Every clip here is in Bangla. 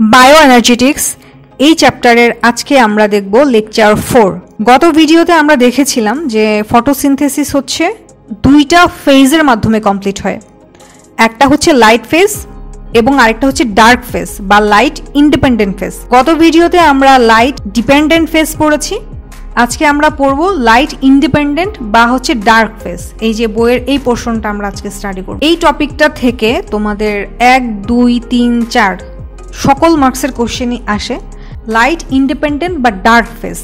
বায়োএনার্জেটিক্স এই চ্যাপ্টারের আজকে আমরা দেখব লেকচার 4। গত ভিডিওতে আমরা দেখেছিলাম যে ফটোসিনথেসিস হচ্ছে দুইটা ফেজের মাধ্যমে কমপ্লিট হয়। একটা হচ্ছে লাইট ফেজ এবং আরেকটা হচ্ছে ডার্ক ফেজ বা লাইট ইন্ডিপেন্ডেন্ট ফেজ। গত ভিডিওতে আমরা লাইট ডিপেন্ডেন্ট ফেজ পড়েছি, আজকে আমরা পড়ব লাইট ইন্ডিপেন্ডেন্ট বা হচ্ছে ডার্ক ফেজ। এই যে বইয়ের এই পোর্শনটা আমরা আজকে স্টাডি করব। এই টপিকটা থেকে তোমাদের 1, 2, 3, 4 সকল মার্কসের কোশ্চেনই আসে। লাইট ইন্ডিপেন্ডেন্ট বা ডার্ক ফেজ,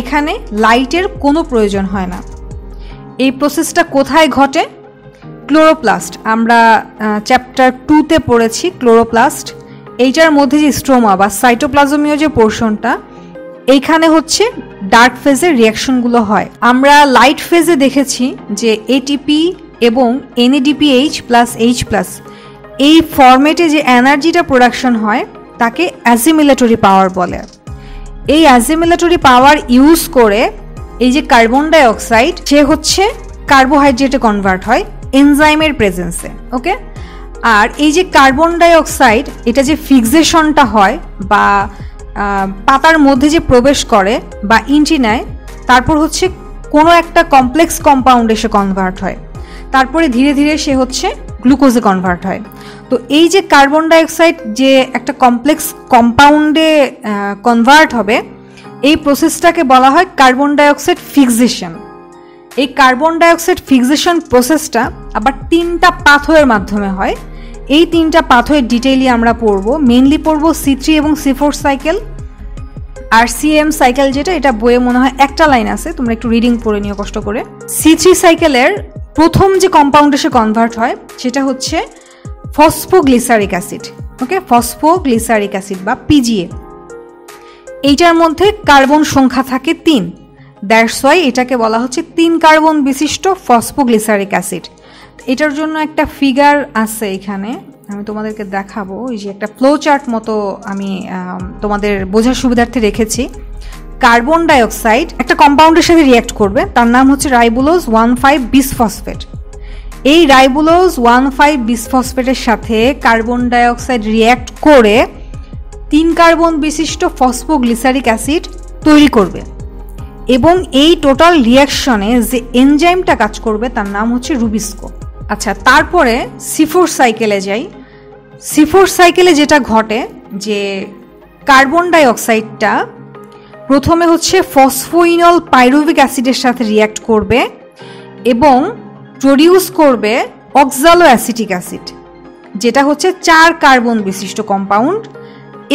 এখানে লাইটের কোনো প্রয়োজন হয় না। এই প্রসেসটা কোথায় ঘটে? ক্লোরোপ্লাস্ট, আমরা চ্যাপ্টার 2তে পড়েছি ক্লোরোপ্লাস্ট। এইটার মধ্যে যে স্ট্রোমা বা সাইটোপ্লাজমীয় যে পোর্শনটা, এইখানে হচ্ছে ডার্ক ফেজের রিয়াকশনগুলো হয়। আমরা লাইট ফেজে দেখেছি যে এটিপি এবং NADPH প্লাস H প্লাস এই ফরম্যাটে যে এনার্জিটা প্রোডাকশন হয় তাকে অ্যাসিমিলেটরি পাওয়ার বলে। এই অ্যাসিমিলেটরি পাওয়ার ইউজ করে এই যে কার্বন ডাই অক্সাইড সে হচ্ছে কার্বোহাইড্রেটে কনভার্ট হয় এনজাইমের প্রেজেন্সে। ওকে, আর এই যে কার্বন ডাই অক্সাইড এটা যে ফিক্সেশনটা হয় বা পাতার মধ্যে যে প্রবেশ করে বা ইঞ্চি নেয়, তারপর হচ্ছে কোনো একটা কমপ্লেক্স কম্পাউন্ডে সে কনভার্ট হয়, তারপরে ধীরে ধীরে সে হচ্ছে গ্লুকোজে কনভার্ট হয়। তো এই যে কার্বন ডাইঅক্সাইড যে একটা কমপ্লেক্স কম্পাউন্ডে কনভার্ট হবে, এই প্রসেসটাকে বলা হয় কার্বন ডাইঅক্সাইড ফিক্সেশন। এই কার্বন ডাইঅক্সাইড ফিক্সেশন প্রসেসটা আবার 3টা পাথওয়ের মাধ্যমে হয়। এই 3টা পাথওয়ে ডিটেইলি আমরা পড়বো। মেইনলি পড়বো C3 এবং C4 সাইকেল আর CM সাইকেল, যেটা এটা বইয়ে মনে হয় একটা লাইন আছে, তোমরা একটু রিডিং পড়ে নিও কষ্ট করে। C3 সাইকেলের প্রথম যে কম্পাউন্ডে সে কনভার্ট হয় সেটা হচ্ছে ফসফোগ্লিসারিক অ্যাসিড। ওকে, ফসফোগ্লিসারিক অ্যাসিড বা PGA। এইটার মধ্যে কার্বন সংখ্যা থাকে 3, দ্যাটস ওয়াই এটাকে বলা হচ্ছে 3 কার্বন বিশিষ্ট ফসফোগ্লিসারিক অ্যাসিড। এটার জন্য একটা ফিগার আছে এখানে, আমি তোমাদেরকে দেখাবো। এই যে একটা ফ্লো চার্ট মতো আমি তোমাদের বোঝার সুবিধার্থে রেখেছি। কার্বন ডাইঅক্সাইড একটা কম্পাউন্ডের সাথে রিঅ্যাক্ট করবে, তার নাম হচ্ছে রাইবোলোজ 1,5 বিসফসফেট। এই রাইবোলোজ 1,5 বিসফসফেটের সাথে কার্বন ডাইঅক্সাইড রিঅ্যাক্ট করে 3 কার্বন বিশিষ্ট ফসফোগ্লিসারিক অ্যাসিড তৈরি করবে এবং এই টোটাল রিঅ্যাকশনে যে এনজাইমটা কাজ করবে তার নাম হচ্ছে রুবিস্কো। আচ্ছা, তারপরে C4 সাইকেলে যাই। C4 সাইকেলে যেটা ঘটে যে কার্বন ডাইঅক্সাইডটা প্রথমে হচ্ছে ফসফোইনল পাইরুভিক অ্যাসিডের সাথে রিঅ্যাক্ট করবে এবং প্রডিউস করবে অক্সালো অ্যাসিটিক অ্যাসিড, যেটা হচ্ছে 4 কার্বন বিশিষ্ট কম্পাউন্ড,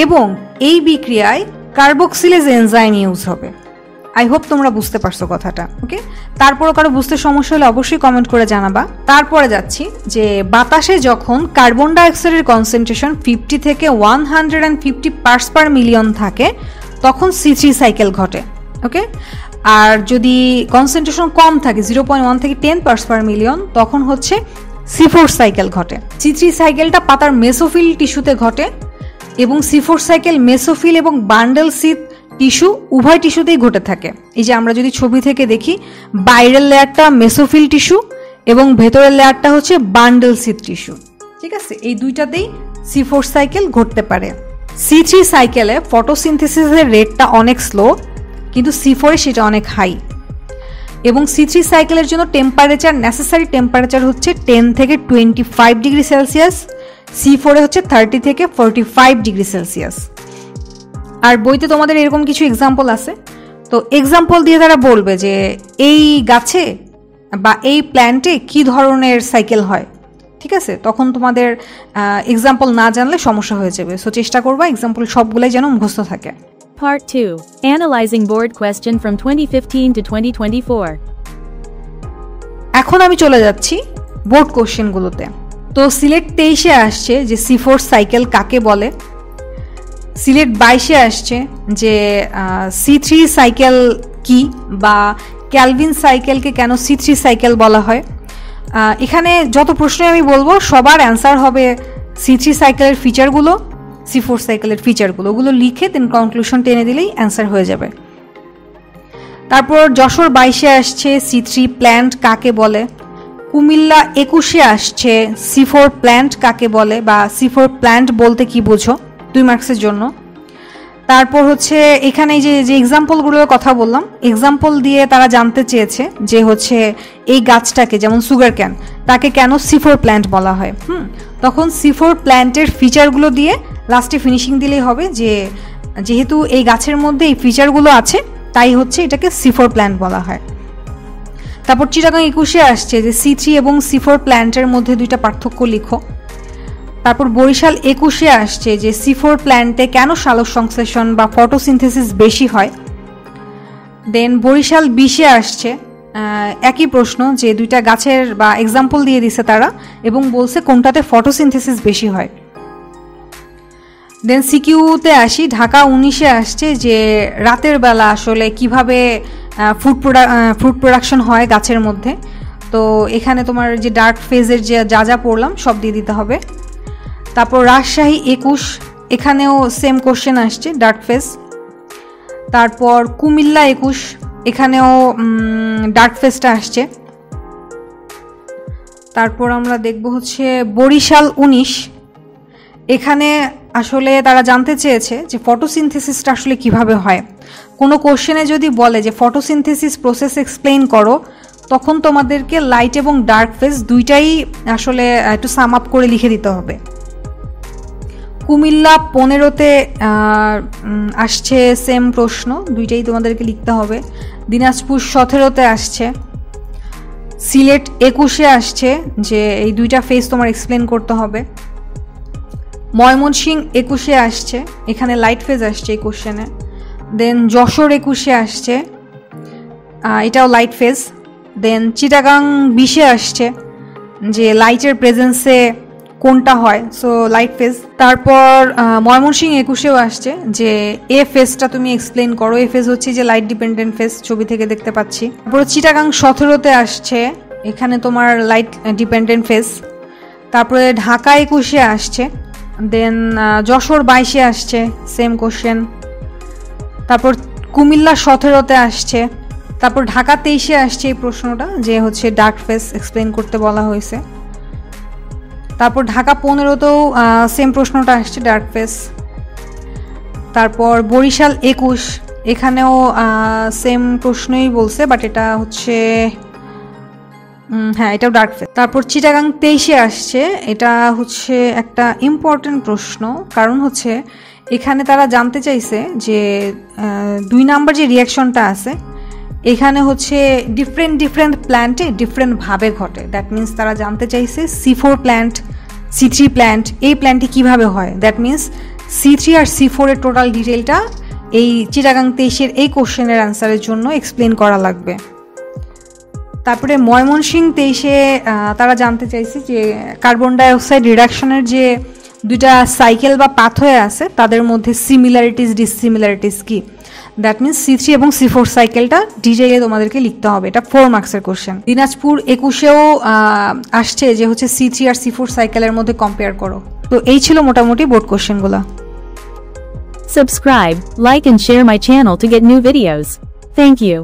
এবং এই বিক্রিয়ায় কার্বক্সিলেজ এনজাইম ইউজ হবে। আই হোপ তোমরা বুঝতে পারছো কথাটা। ওকে, তারপরও কারো বুঝতে সমস্যা হলে অবশ্যই কমেন্ট করে জানাবা। তারপরে যাচ্ছি যে বাতাসে যখন কার্বন ডাইঅক্সাইডের কনসেন্ট্রেশন 50 থেকে 150 পার্টস পার মিলিয়ন থাকে তখন C3 সাইকেল ঘটে। ওকে, আর যদি কনসেন্ট্রেশন কম থাকে 0.1 থেকে 10 পার্টস পার মিলিয়ন তখন হচ্ছে C4 সাইকেল ঘটে। C3 সাইকেলটা পাতার মেসোফিল টিস্যুতে ঘটে এবং C4 সাইকেল মেসোফিল এবং বান্ডেল সিথ টিস্যু উভয় টিস্যুতেই ঘটে থাকে। এই যে আমরা যদি ছবি থেকে দেখি, বাইরের লেয়ারটা মেসোফিল টিস্যু এবং ভেতরের লেয়ারটা হচ্ছে বান্ডেল সিথ টিস্যু। ঠিক আছে, এই দুইটাতেই C4 সাইকেল ঘটতে পারে। C3 সাইকেলে ফটোসিনথেসিসের রেটটা অনেক স্লো, কিন্তু C4 এ সেটা অনেক হাই। এবং C3 সাইকেলের জন্য টেম্পারেচার, নেসেসারি টেম্পারেচার হচ্ছে 10 থেকে 25 ডিগ্রি সেলসিয়াস, C4 এ হচ্ছে 30 থেকে 45 ডিগ্রি সেলসিয়াস। আর বইতে তোমাদের এরকম কিছু এক্সাম্পল আছে, তো এক্সাম্পল দিয়ে তারা বলবে যে এই গাছে বা এই প্ল্যান্টে কি ধরনের সাইকেল হয়। ঠিক আছে, তখন তোমাদের এক্সাম্পল না জানলে সমস্যা হয়ে যাবে। সো চেষ্টা করবা এক্সাম্পল সবগুলাই যেন মুখস্থ থাকে। Part 2. Analyzing board question from 2015 to 2024. এখন আমি চলে যাচ্ছি বোর্ড কোশ্চেনগুলোতে। তো সিলেট 23-এ আসছে যে C4 সাইকেল কাকে বলে, সিলেট 22-এ আসছে যে C3 সাইকেল কি বা ক্যালভিন সাইকেলকে কেন C3 সাইকেল বলা হয়। এখানে যত প্রশ্ন আমি বলবো সবার অ্যান্সার হবে C3 সাইকেলের ফিচারগুলো, C4 সাইকেলের ফিচারগুলো, ওগুলো লিখে দেন কনক্লুশন টেনে দিলেই অ্যান্সার হয়ে যাবে। তারপর যশোর 22-এ আসছে C3 প্ল্যান্ট কাকে বলে, কুমিল্লা 21-এ আসছে C4 প্ল্যান্ট কাকে বলে বা C4 প্ল্যান্ট বলতে কি বোঝো। 2 মার্কসের জন্য। তারপর হচ্ছে এখানে যে এক্সাম্পলগুলোর কথা বললাম, এক্সাম্পল দিয়ে তারা জানতে চেয়েছে যে হচ্ছে এই গাছটাকে, যেমন সুগার ক্যান, তাকে কেন C4 প্ল্যান্ট বলা হয়। তখন C4 প্ল্যান্টের ফিচারগুলো দিয়ে লাস্টে ফিনিশিং দিলেই হবে, যে যেহেতু এই গাছের মধ্যে এই ফিচারগুলো আছে তাই হচ্ছে এটাকে C4 প্ল্যান্ট বলা হয়। তারপর চিটাগাং 21-এ আসছে যে C3 এবং C4 প্ল্যান্টের মধ্যে 2টা পার্থক্য লিখো। তারপর বরিশাল 21-এ আসছে যে C4 প্ল্যান্টে কেন সালোক সংশ্লেষণ বা ফটোসিনথেসিস বেশি হয়। দেন বরিশাল 20-এ আসছে একই প্রশ্ন, যে 2টা গাছের বা এক্সাম্পল দিয়ে দিছে তারা এবং বলছে কোনটাতে ফটোসিনথেসিস বেশি হয়। দেন সিকিউতে আসি, ঢাকা 19-এ আসছে যে রাতের বেলা আসলে কিভাবে ফুড প্রোডাকশন হয় গাছের মধ্যে। তো এখানে তোমার যে ডার্ক ফেজের যে যা পড়লাম সব দিয়ে দিতে হবে। তারপর রাজশাহী 21, এখানেও সেম কোশ্চেন আসছে, ডার্ক ফেজ। তারপর কুমিল্লা 21, এখানেও ডার্ক ফেজটা আসছে। তারপর আমরা দেখব হচ্ছে বরিশাল 19, এখানে আসলে তারা জানতে চেয়েছে যে ফটোসিনথেসিসটা আসলে কিভাবে হয়। কোনো কোশ্চেনে যদি বলে যে ফটোসিনথেসিস প্রসেস এক্সপ্লেইন করো, তখন তোমাদেরকে লাইট এবং ডার্ক ফেজ দুইটাই আসলে একটু সাম আপ করে লিখে দিতে হবে। কুমিল্লা 15-তে আসছে সেম প্রশ্ন, দুইটাই তোমাদেরকে লিখতে হবে। দিনাজপুর 17-তে আসছে। সিলেট 21-এ আসছে যে এই 2টা ফেজ তোমার এক্সপ্লেন করতে হবে। ময়মনসিংহ 21-এ আসছে, এখানে লাইট ফেজ আসছে এই কোশ্চেনে। দেন যশোর 21-এ আসছে, এটাও লাইট ফেজ। দেন চিটাগাং 20-এ আসছে যে লাইটের প্রেজেন্সে কোনটা হয়, সো লাইট ফেজ। তারপর ময়মনসিংহ 21-এও আসছে যে এ ফেজটা তুমি এক্সপ্লেন করো। এ ফেজ হচ্ছে যে লাইট ডিপেন্ডেন্ট ফেজ, ছবি থেকে দেখতে পাচ্ছি। তারপর চিটাগাং 17-তে আসছে, এখানে তোমার লাইট ডিপেন্ডেন্ট ফেজ। তারপরে ঢাকা 21-এ আসছে। দেন যশোর 22-এ আসছে সেম কোশ্চেন। তারপর কুমিল্লা 17-তে আসছে। তারপর ঢাকা 23-এ আসছে এই প্রশ্নটা, যে হচ্ছে ডার্ক ফেজ এক্সপ্লেন করতে বলা হয়েছে। তারপর ঢাকা 15-তেও সেম প্রশ্নটা আসছে, ডার্ক ফেজ। তারপর বরিশাল 21, এখানেও সেম প্রশ্নই বলছে, বাট এটা হচ্ছে হ্যাঁ, এটাও ডার্ক ফেজ। তারপর চিটাগাং 23-এ আসছে, এটা হচ্ছে একটা ইম্পর্টেন্ট প্রশ্ন, কারণ হচ্ছে এখানে তারা জানতে চাইছে যে 2 নাম্বার যে রিয়াকশনটা আছে এখানে হচ্ছে ডিফারেন্ট প্ল্যান্টে ডিফারেন্টভাবে ঘটে। দ্যাট মিনস তারা জানতে চাইছে C4 প্ল্যান্ট, C3 প্ল্যান্ট, এই প্ল্যান্টটি কীভাবে হয়। That means C3 R C4 এর টোটাল ডিটেলটা এই চিটাগাং 23-এর এই কোশ্চেনের অ্যান্সারের জন্য এক্সপ্লেন করা লাগবে। তারপরে ময়মনসিংহ 23-এ তারা জানতে চাইছে যে কার্বন ডাইঅক্সাইড রিডাকশনের যে 2টা সাইকেল বা পাথওয়ে আছে তাদের মধ্যে সিমিলারিটিস ডিসিমিলারিটিস কি। দ্যাট মিনস C3 এবং C4 সাইকেলটা ডিটেইলে তোমাদেরকে লিখতে হবে, এটা 4 মার্কসের কোশ্চেন। দিনাজপুর 21-এও আসছে যে হচ্ছে C3 আর C4 সাইকেলের মধ্যে কম্পেয়ার করো। তো এই ছিল মোটামুটি বোর্ড কোশ্চেনগুলো। Subscribe, like and share my channel to get new videos. Thank you.